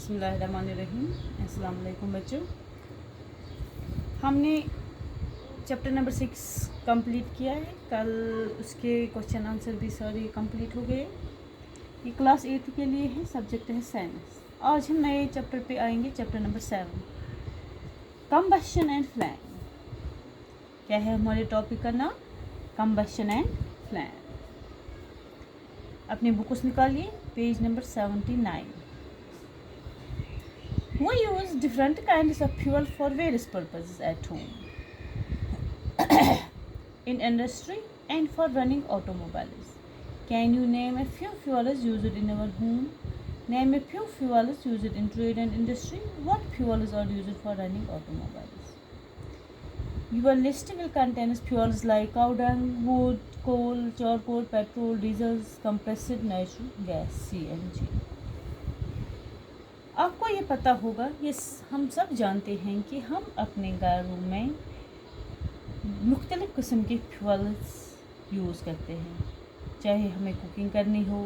बिस्मिल्लाहिर्रहमानिर्रहीम। अस्सलाम वालेकुम बच्चों। हमने चैप्टर नंबर 6 कंप्लीट किया है। कल उसके क्वेश्चन आंसर भी सारे कंप्लीट हो गए। ये क्लास 8 के लिए है, सब्जेक्ट है साइंस। आज हम नए चैप्टर पे आएंगे, chapter number 7 combustion and flame. क्या है हमारे टॉपिक का नाम? Combustion and flame. अपनी बुक्स निकालिए, page number 79। We use different kinds of fuel for various purposes at home, in industry, and for running automobiles. Can you name a few fuels used in our home? Name a few fuels used in trade and industry. What fuels are used for running automobiles? Your list will contain fuels like cow dung, wood, coal, charcoal, petrol, diesels, compressed natural gas, CNG. आपको ये पता होगा, ये हम सब जानते हैं कि हम अपने घरों में मुख्तलिफ़ किस्म के फ्यूल्स यूज़ करते हैं। चाहे हमें कुकिंग करनी हो,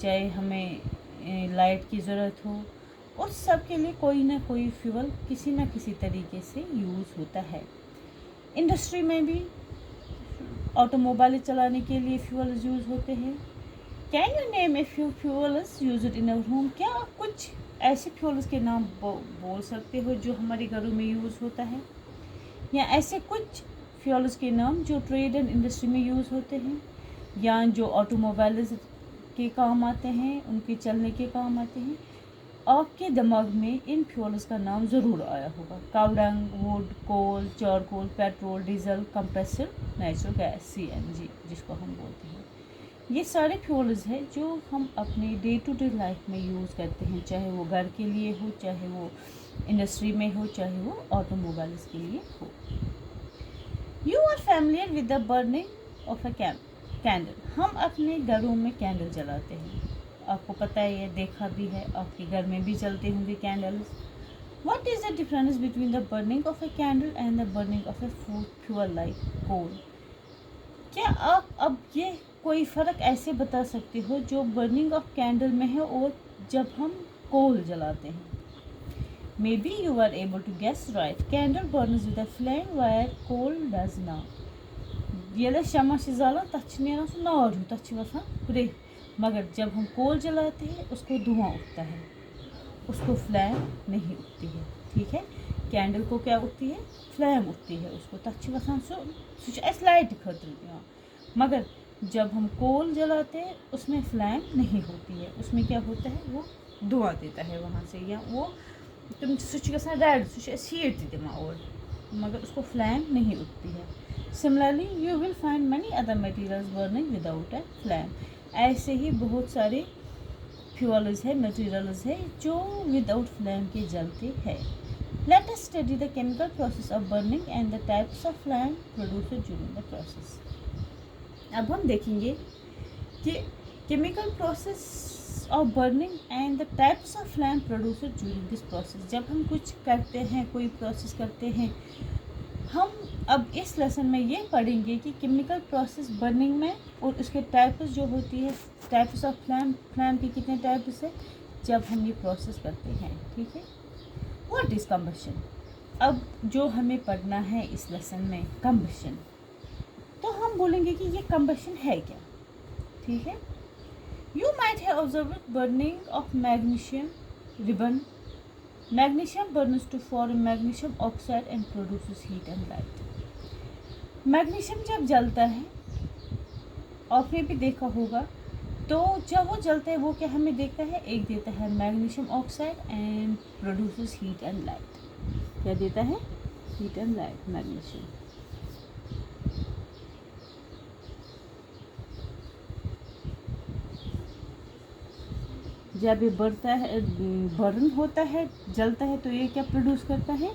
चाहे हमें लाइट की ज़रूरत हो, उस सब के लिए कोई ना कोई फ्यूल किसी न किसी तरीके से यूज़ होता है। इंडस्ट्री में भी ऑटोमोबाइल चलाने के लिए फ्यूल्स यूज़ होते हैं। Can you name a few fuels used in our home? क्या आप कुछ ऐसे फ्यूल्स के नाम बोल सकते हो जो हमारे घरों में यूज़ होता है, या ऐसे कुछ फ्यूल्स के नाम जो ट्रेड एंड इंडस्ट्री में यूज़ होते हैं, या जो ऑटोमोबाइल्स के काम आते हैं, उनके चलने के काम आते हैं? आपके दिमाग में इन फ्यूल्स का नाम ज़रूर आया होगा। Cow dung, wood, coal, charcoal, petrol, diesel, compressed natural gas, CNG जिसको हम बोलते हैं। ये सारे फ्यूल्स हैं जो हम अपने डे टू डे लाइफ में यूज़ करते हैं, चाहे वो घर के लिए हो, चाहे वो इंडस्ट्री में हो, चाहे वो ऑटोमोबाइल्स के लिए हो। You are familiar with the burning of a candle. हम अपने घरों में कैंडल जलाते हैं, आपको पता है, ये देखा भी है, आपके घर में भी जलते होंगे candles. What is the difference between the burning of a candle and the burning of a fuel like coal? क्या आप अब ये कोई फ़र्क ऐसे बता सकते हो जो बर्निंग ऑफ कैंडल में है और जब हम कोल जलाते हैं? Maybe you are able to guess right. Candle burns with a flame where coal does not. ये शमा से ज़ाला तथ नेरान सो नार हूँ, तथ वसान ब्रेक, मगर जब हम कोल जलाते हैं उसको धुआं उठता है, उसको फ्लेम नहीं उठती है। ठीक है, कैंडल को क्या उठती है? फ्लेम उठती है, उसको तथ वसान सो लाइट खतर दिवान। मगर जब हम कोल जलाते हैं उसमें फ्लेम नहीं होती है, उसमें क्या होता है, वो धुआं देता है वहाँ से, या वो तुम रेड हीट दिवान और, मगर उसको फ्लेम नहीं उठती है। Similarly you will find many other materials burning without a flame. ऐसे ही बहुत सारे फ्यूल्स है, मटेरियल्स है जो विदाउट फ्लेम के जलते हैं। Let us study the chemical process of burning and the types of flame produced during the process. अब हम देखेंगे कि chemical process of burning and the types of flame produced during this process. जब हम कुछ करते हैं, कोई प्रोसेस करते हैं, हम अब इस लेसन में ये पढ़ेंगे कि केमिकल प्रोसेस बर्निंग में और उसके टाइप्स जो होती है, टाइप्स ऑफ फ्लेम के कितने टाइप्स है जब हम ये प्रोसेस करते हैं। ठीक है, व्हाट इज़ कंबशन? अब जो हमें पढ़ना है इस लेसन में कंबशन, तो हम बोलेंगे कि ये कंबशन है क्या। ठीक है, you might have observed burning of magnesium ribbon. Magnesium burns to form magnesium oxide and produces heat and light. Magnesium जब जलता है, आपने भी देखा होगा, तो जब वो जलता है वो क्या हमें देखता है? एक देता है magnesium oxide and produces heat and light. क्या देता है? Heat and light, magnesium. जब ये बढ़ता है, बर्न होता है, जलता है, तो ये क्या प्रोड्यूस करता है?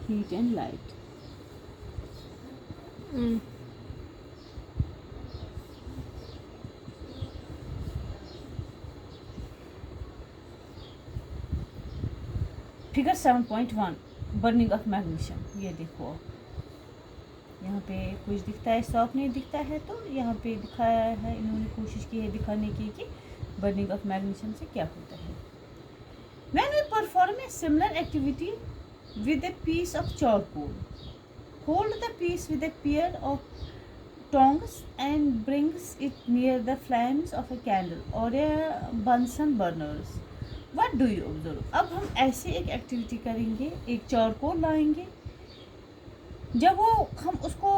Heat and light. Figure 7.1 burning of magnesium. ये देखो, यहाँ पे कुछ दिखता है, साफ नहीं दिखता है, तो यहाँ पे दिखाया है, इन्होंने कोशिश की है दिखाने की कि बर्निंग ऑफ मैग्नीशियम से क्या होता है। When we a similar activity with a piece of charcoal. Hold the piece with a pair of tongs and brings it near the flames of a candle or a Bunsen burners. What do you observe? अब हम ऐसे एक activity करेंगे, एक charcoal लाएंगे. जब वो हम उसको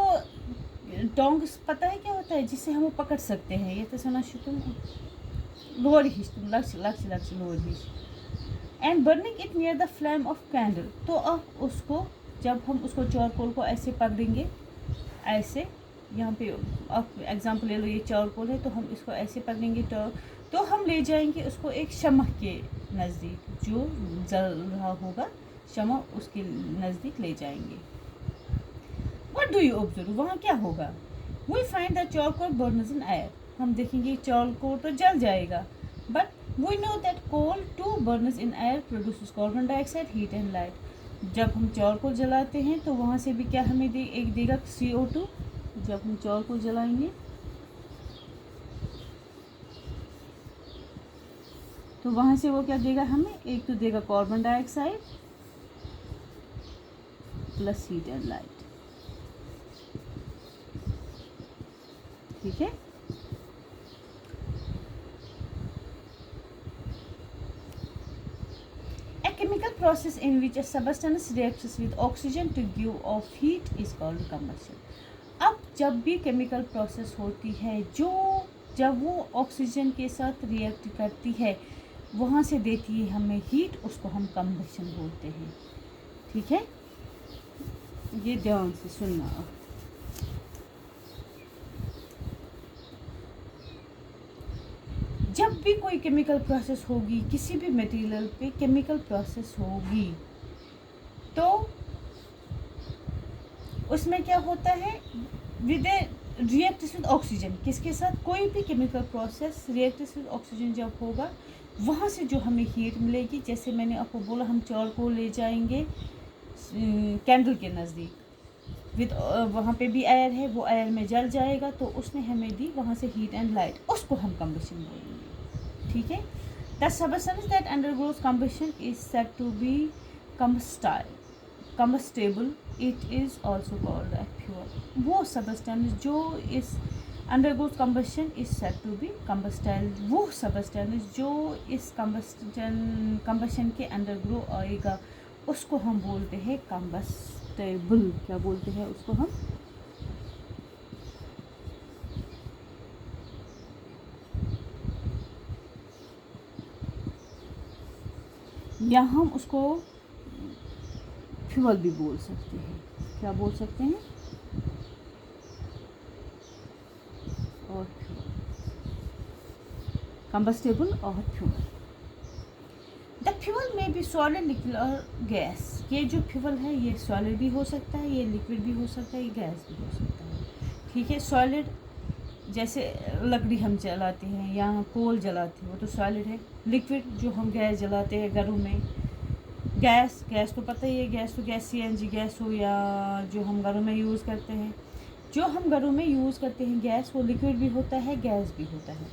टोंग्स पता है क्या होता है जिससे हम वो पकड़ सकते हैं. ये तो सुना शुतुम लोअर हिश तुम लक्ष्य lower हिश and burning it near the flame of candle. तो अब उसको जब हम उसको चारकोल को ऐसे पकड़ेंगे, ऐसे यहाँ पे आप एग्जांपल ले लो, ये चारकोल है तो हम इसको ऐसे पकड़ेंगे तो हम ले जाएंगे उसको एक शमع के नज़दीक, जो जल रहा होगा शमع उसके नज़दीक ले जाएंगे. What do you observe? वहाँ क्या होगा? We find that charcoal burns in air. हम देखेंगे चारकोल तो जल जाएगा, but we know that coal too burns in air, produces carbon dioxide, heat and light. जब हम चारकोल जलाते हैं तो वहाँ से भी क्या हमें देगा CO2. जब हम चारकोल जलाएंगे तो वहाँ से वो क्या देगा हमें, एक तो देगा carbon dioxide plus heat and light. ठीक है. A chemical process in which a substance reacts with oxygen to give off heat is called combustion. अब जब भी केमिकल प्रोसेस होती है जब वो ऑक्सीजन के साथ रिएक्ट करती है, वहाँ से देती है हमें हीट, उसको हम कंबशन बोलते हैं. ठीक है, ये ध्यान से सुनना. जब भी कोई केमिकल प्रोसेस होगी, किसी भी मटेरियल पे केमिकल प्रोसेस होगी, तो उसमें क्या होता है, विद रिएक्ट्स विद ऑक्सीजन. किसके साथ? कोई भी chemical process reacts with oxygen जब होगा, वहाँ से जो हमें हीट मिलेगी, जैसे मैंने आपको बोला हम चारकोल ले जाएंगे कैंडल के नज़दीक, विद वहाँ पे भी एयर है, वो एयर में जल जाएगा तो उसने हमें दी वहाँ से हीट एंड लाइट, उसको हम कंबशन बोलेंगे. ठीक है. The substance that undergoes combustion is said to be combustible. It is also called a fuel. वो सबस्टेंस जो इस undergoes combustion is said to be combustible. वो सबस्टेंस जो इस combustion के अंडरग्रो आएगा उसको हम बोलते हैं combustible. क्या बोलते हैं उसको हम? या हम उसको फ्यूल भी बोल सकते हैं. क्या बोल सकते हैं? और combustible और फ्यूल. द फ्यूल में भी सॉलिड, लिक्विड और गैस. ये जो फ्यूल है ये सॉलिड भी हो सकता है, ये लिक्विड भी हो सकता है, ये गैस भी हो सकता है. ठीक है. सॉलिड जैसे लकड़ी हम जलाते हैं या कोल जलाते हैं, वो तो सॉलिड है. लिक्विड जो हम गैस जलाते हैं घरों में, गैस तो पता ही है, गैस तो गैस CNG गैस हो या जो हम घरों में यूज़ करते हैं, गैस, वो लिक्विड भी होता है, गैस भी होता है.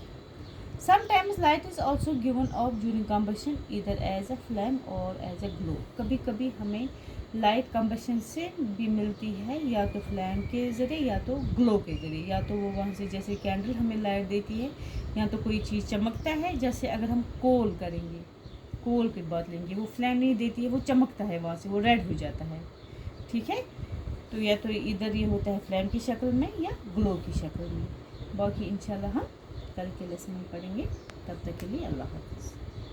Sometimes light is also given off during combustion either as a flame or as a glow. कभी कभी हमें लाइट कंबशन से भी मिलती है, या तो फ्लैम के ज़रिए या तो ग्लो के ज़रिए. या तो वो वहाँ से जैसे कैंडल हमें लाइट देती है, या तो कोई चीज़ चमकता है, जैसे अगर हम कोल करेंगे, कोल की बात लेंगे, वो फ्लैम नहीं देती है, वो चमकता है, वहाँ से वो रेड हो जाता है. ठीक है. तो या तो इधर ये होता है फ्लैम की शक्ल में या ग्लो की शक्ल में. बाकी इंशाल्लाह हम कल के लेसन में पढ़ेंगे. तब तक के लिए अल्लाह हाफ़िज़.